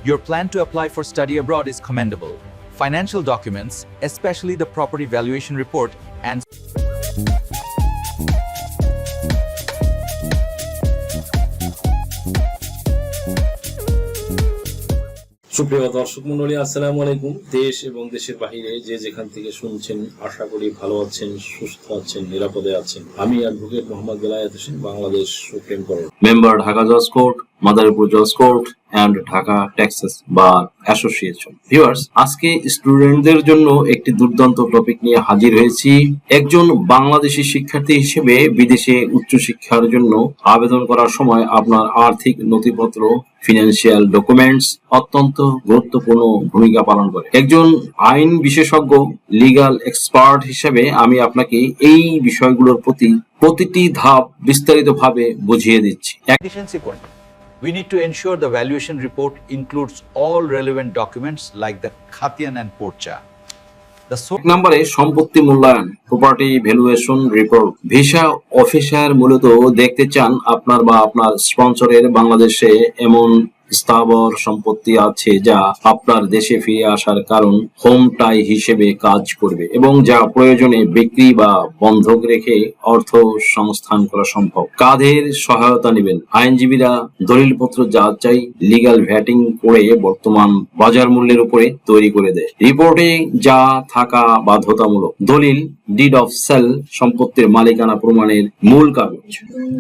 Your plan to apply for study abroad is commendable. Financial documents, especially the property valuation report and সুপ্রিয় দর্শক মণ্ডলী, আসসালামু আলাইকুম। দেশ এবং দেশের বাহিরে যে যেখান থেকে শুনছেন, আশা করি ভালো আছেন, সুস্থ আছেন, নিরাপদে আছেন। আমি advocate Mohammad Belayet Hossain, Bangladesh supreme court member, Dhaka জজ কোর্ট, মাদারীপুর জজ court and Dhaka Texas bar association. Viewers, আজকে স্টুডেন্টদের জন্য একটি দুর্দান্ত টপিক নিয়ে হাজির হয়েছি। একজন বাংলাদেশি শিক্ষার্থী হিসেবে বিদেশে উচ্চশিক্ষার জন্য আবেদন করার সময় আপনার আর্থিক নথিপত্র, ফিনান্সিয়াল ডকুমেন্টস অত্যন্ত গুরুত্বপূর্ণ ভূমিকা পালন করে। একজন আইন বিশেষজ্ঞ, লিগ্যাল এক্সপার্ট হিসেবে আমি আপনাকে এই বিষয়গুলোর প্রতিটি ধাপ বিস্তারিতভাবে বুঝিয়ে দিচ্ছি। we need to ensure the valuation report includes all relevant documents like the Khatian and Porcha. এক নম্বরে সম্পত্তি মূল্যায়ন, property valuation report. Visa officer মূলত দেখতে চান আপনার বা আপনার স্পন্সরের বাংলাদেশে এমন স্থাবর সম্পত্তি আছে যা আপনার দেশে ফিরে আসার কারণ হোম টাই হিসেবে কাজ করবে এবং যা প্রয়োজনে বিক্রি বা বন্ধক রেখে অর্থ সংস্থান করা সম্ভব। কাদের সহায়তা নেবেন? আইনজীবীরা দলিলপত্র যাচাই, লিগ্যাল ভ্যাটিং করে বর্তমান বাজার মূল্যের উপরে তৈরি করে দেয়। রিপোর্টে যা থাকা বাধ্যতামূলক: দলিল, ডিড অফ সেল, সম্পত্তির মালিকানা প্রমাণের মূল কাগজ,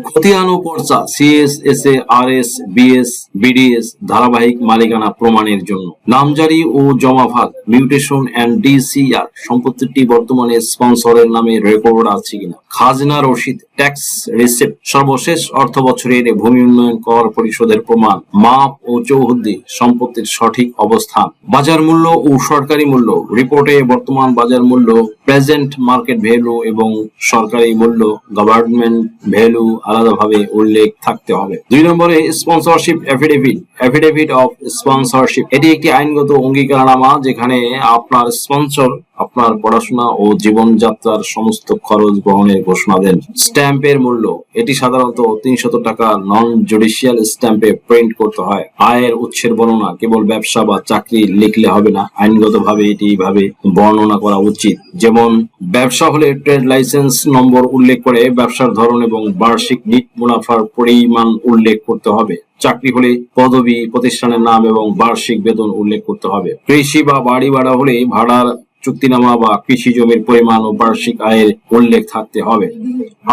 খতিয়ান ও পর্চা, সিএসএসএ, আরএস, বিএস, বিডিএস ধারাবাহিক মালিকানা প্রমাণের জন্য, নামজারি ও জমাভাগ, মিউটেশন এন্ড ডিসিআর, সম্পত্তিটি বর্তমানে স্পন্সরের নামে রেকর্ড আছে কিনা, খাজনা রসিদ, ট্যাক্স রিসিপ্ট, সর্বশেষ অর্থ বছরের ভূমি উন্নয়ন কর পরিশোধের প্রমাণ, মাপ ও চৌহদ্দি, সম্পত্তির সঠিক অবস্থান, বাজার মূল্য ও সরকারি মূল্য। রিপোর্টে বর্তমান বাজার মূল্য, প্রেজেন্ট মার্কেট ভ্যালু এবং সরকারি মূল্য, গভর্নমেন্ট ভ্যালু আলাদাভাবে উল্লেখ থাকতে হবে। 2 নম্বরে sponsorship affidavit, affidavit of sponsorship. এটি একটি আইনগত অঙ্গীকারনামা যেখানে আপনার স্পন্সর আপনার পড়াশোনা ও জীবনযাত্রার সমস্ত খরচ বহনের ঘোষণা দেন। স্ট্যাম্পের মূল্য, এটি সাধারণত 300 টাকা নন জুডিশিয়াল স্ট্যাম্পে প্রিন্ট করতে হয়। আয়ের উৎসের বর্ণনা, কেবল ব্যবসা বা চাকরি লিখলে হবে না, আইনগতভাবে এটি এইভাবে বর্ণনা করা উচিত। যেমন ব্যবসা হলে ট্রেড লাইসেন্স নম্বর উল্লেখ করে ব্যবসার ধরন এবং বার্ষিক নিট মুনাফার পরিমাণ উল্লেখ করতে হবে। চাকরি হলে পদবি, প্রতিষ্ঠানের নাম এবং বার্ষিক বেতন উল্লেখ করতে হবে। কৃষি বা বাড়ি ভাড়া হলে ভাড়ার চুক্তিনামা বা কৃষি জমির পরিমাণ ও বার্ষিক আয়ের উল্লেখ থাকতে হবে।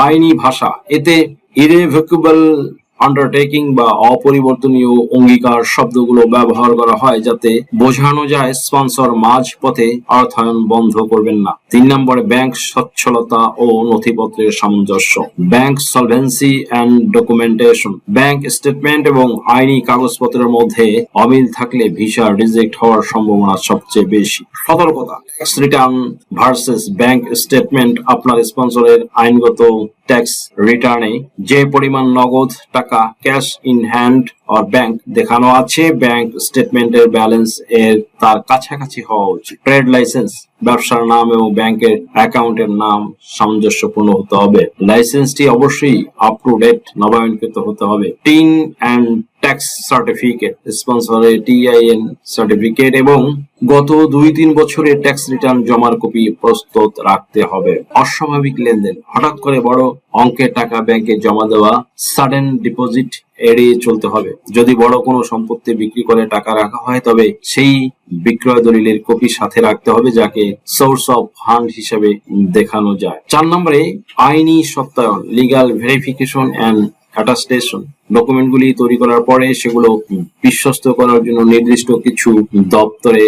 আইনি ভাষা, এতে ইরেভোকেবল আন্ডারটেকিং বা অপরিবর্তনীয় অঙ্গীকার শব্দগুলো ব্যবহার করা হয় যাতে বোঝানো যায় স্পন্সর মাঝপথে অর্থায়ন বন্ধ করবেন না। 3 নম্বরে ব্যাংক সচ্ছলতা ও নথিপত্রের সামঞ্জস্য, bank solvency and documentation. Bank statement এবং আইনি কাগজপত্রের মধ্যে অমিল থাকলে ভিসা রিজেক্ট হওয়ার সম্ভাবনা সবচেয়ে বেশি। সতর্কতা, tax return versus bank statement. আপনার স্পন্সরের আইনগত ট্যাক্স রিটার্নে যে পরিমাণ নগদ টাকা, cash in hand or bank দেখানো আছে, ব্যাংক স্টেটমেন্টের ব্যালেন্স এর তার কাছাকাছি হওয়া উচিত। ট্রেড লাইসেন্স, ব্যবসার নাম এবং ব্যাংকের অ্যাকাউন্টের নাম সামঞ্জস্যপূর্ণ হতে হবে। লাইসেন্সটি অবশ্যই আপ টু ডেট নবায়নকৃত হতে হবে। টিন অ্যান্ড ট্যাক্স সার্টিফিকেট, স্পন্সরের টিআইএন সার্টিফিকেট এবং গত 2-3 বছরের ট্যাক্স রিটার্ন জমার কপি প্রস্তুত রাখতে হবে। অস্বাভাবিক লেনদেন, হঠাৎ করে বড় অঙ্কের টাকা ব্যাংকে জমা দেওয়া, সাডেন ডিপোজিট এড়িয়ে চলতে হবে। যদি বড় কোনো সম্পত্তি বিক্রি করে টাকা রাখা হয় তবে সেই বিক্রয় দলিলের কপি সাথে রাখতে হবে যাকে সোর্স অফ ফান্ড হিসেবে দেখানো যায়। 4 নম্বরে আইনি সত্যায়ন, লিগ্যাল ভেরিফিকেশন এন্ড অ্যাটাস্টেশন। ডকুমেন্টগুলি তৈরি করার পরে সেগুলো বিশ্বস্ত করার জন্য নির্দিষ্ট কিছু দপ্তরে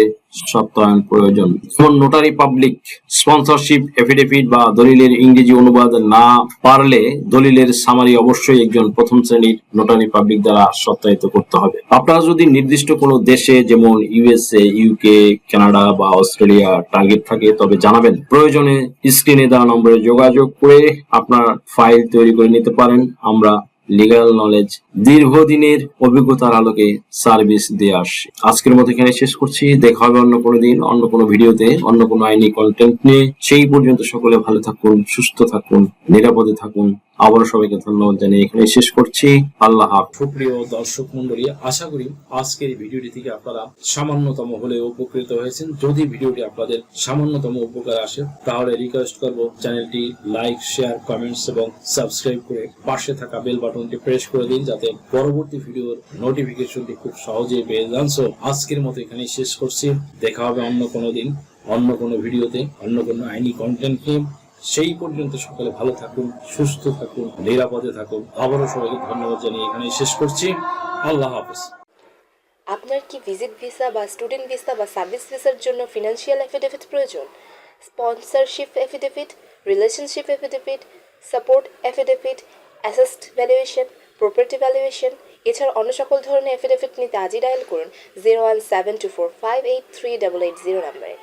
সত্যায়ন প্রয়োজন। যেমন নোটারি পাবলিক। স্পন্সরশিপ এফিডেভিট বা দলিলের ইংরেজি অনুবাদ না পারলে দলিলের সামারি অবশ্যই একজন প্রথম শ্রেণীর নোটারি পাবলিক দ্বারা সত্যায়িত করতে হবে। আপনারা যদি নির্দিষ্ট কোনো দেশে যেমন ইউএসএ, ইউকে, কানাডা বা অস্ট্রেলিয়া টার্গেট থাকে তবে জানাবেন। প্রয়োজনে স্ক্রিনে দেওয়া নম্বরে যোগাযোগ করে আপনার ফাইল তৈরি করে নিতে পারেন। আমরা লিগ্যাল নলেজ, দীর্ঘদিনের অভিজ্ঞতার আলোকে সার্ভিস দিয়ে আসছি। আজকের মতো এখানে শেষ করছি। দেখা হবে অন্য কোনো দিন, অন্য কোনো ভিডিওতে, অন্য কোনো আইনি কন্টেন্ট নিয়ে। সেই পর্যন্ত সকলে ভালো থাকুন, সুস্থ থাকুন, নিরাপদে থাকুন। আবারও সবাইকে ধন্যবাদ জানিয়ে এখানে শেষ করছি। আল্লাহ হাফেজ। সুপ্রিয় দর্শক মন্ডলী, আশা করি আজকের এই ভিডিওটি থেকে আপনারা সামান্যতম হলেও উপকৃত হয়েছেন। যদি ভিডিওটি আপনাদের সামান্যতম উপকার আসে তাহলে রিকোয়েস্ট করব চ্যানেলটি লাইক, শেয়ার, কমেন্টস এবং সাবস্ক্রাইব করে পাশে থাকা বেল বাটনটি প্রেস করে দিন, যাতে পরবর্তী ভিডিওর নোটিফিকেশনটি খুব সহজেই পেয়ে যান। সো আজকের মতো এখানেই শেষ করছি। দেখা হবে অন্য কোনো দিন, অন্য কোনো ভিডিওতে, অন্য কোনো আইনি কন্টেন্ট নিয়ে। সেই পর্যন্ত সকলে ভালো থাকুন, সুস্থ থাকুন, নিরাপদে থাকুন। আবারও সবাইকে ধন্যবাদ জানিয়ে এখানেই শেষ করছি। আল্লাহ হাফেজ। আপনার কি ভিজিট ভিসা বা স্টুডেন্ট ভিসা বা সার্ভিস ভিসার জন্য ফিনান্সিয়াল এফিডেভিট প্রয়োজন? Sponsorship affidavit, relationship affidavit, support affidavit, asset valuation, property valuation, এছাড়া অন্য সকল ধরনের এফিডেভিট নিতে আজই ডায়াল করুন 01724583880 নম্বরে।